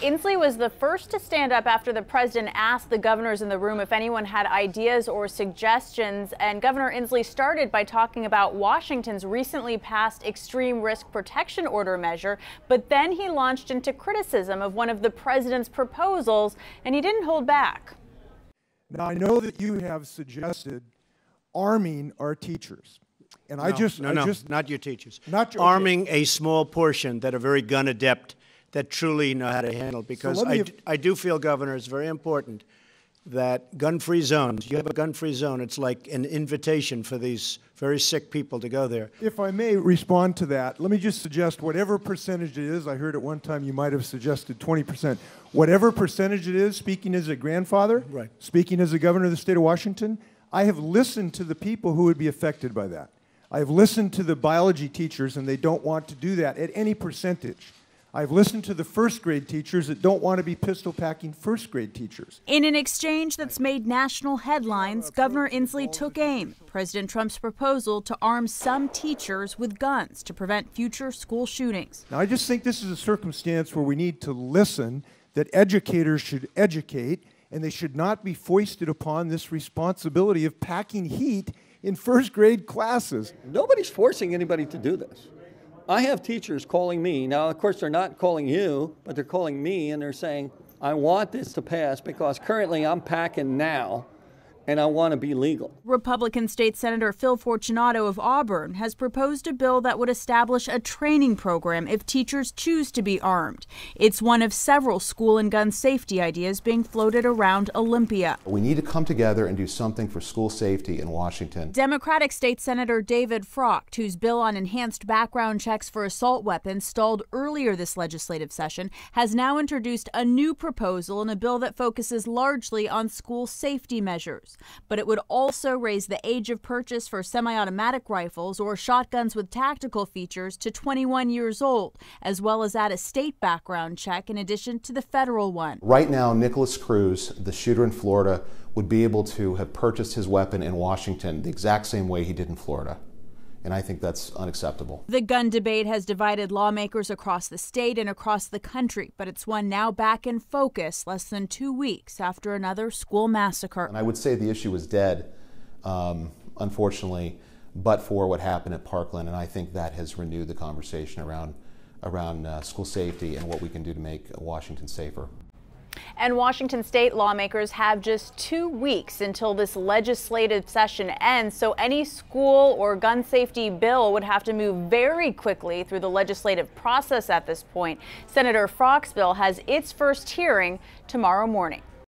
Inslee was the first to stand up after the president asked the governors in the room if anyone had ideas or suggestions. And Governor Inslee started by talking about Washington's recently passed extreme risk protection order measure. But then he launched into criticism of one of the president's proposals, and he didn't hold back. Now, I know that you have suggested arming our teachers. And not your teachers. Not your, arming a small portion that are very gun adept, that truly know how to handle it. Because I do feel, Governor, it's very important that gun-free zones, you have a gun-free zone, it's like an invitation for these very sick people to go there. If I may respond to that, let me just suggest whatever percentage it is. I heard at one time you might have suggested 20%. Whatever percentage it is, speaking as a grandfather, right, speaking as a governor of the state of Washington, I have listened to the people who would be affected by that. I have listened to the biology teachers, and they don't want to do that at any percentage. I've listened to the first grade teachers that don't want to be pistol packing first grade teachers. In an exchange that's made national headlines, Governor Inslee took aim at President Trump's proposal to arm some teachers with guns to prevent future school shootings. Now, I just think this is a circumstance where we need to listen, that educators should educate, and they should not be foisted upon this responsibility of packing heat in first grade classes. Nobody's forcing anybody to do this. I have teachers calling me. Now, of course, they're not calling you, but they're calling me, and they're saying, I want this to pass because currently I'm packing now, and I want to be legal. Republican State Senator Phil Fortunato of Auburn has proposed a bill that would establish a training program if teachers choose to be armed. It's one of several school and gun safety ideas being floated around Olympia. We need to come together and do something for school safety in Washington. Democratic State Senator David Frocht, whose bill on enhanced background checks for assault weapons stalled earlier this legislative session, has now introduced a new proposal in a bill that focuses largely on school safety measures. But it would also raise the age of purchase for semi-automatic rifles or shotguns with tactical features to 21 years old, as well as add a state background check in addition to the federal one. Right now, Nicholas Cruz, the shooter in Florida, would be able to have purchased his weapon in Washington the exact same way he did in Florida. And I think that's unacceptable. The gun debate has divided lawmakers across the state and across the country, but it's one now back in focus less than 2 weeks after another school massacre. And I would say the issue was dead, unfortunately, but for what happened at Parkland, and I think that has renewed the conversation around school safety and what we can do to make Washington safer. And Washington state lawmakers have just 2 weeks until this legislative session ends, so any school or gun safety bill would have to move very quickly through the legislative process at this point. Senator Frocht's bill has its first hearing tomorrow morning.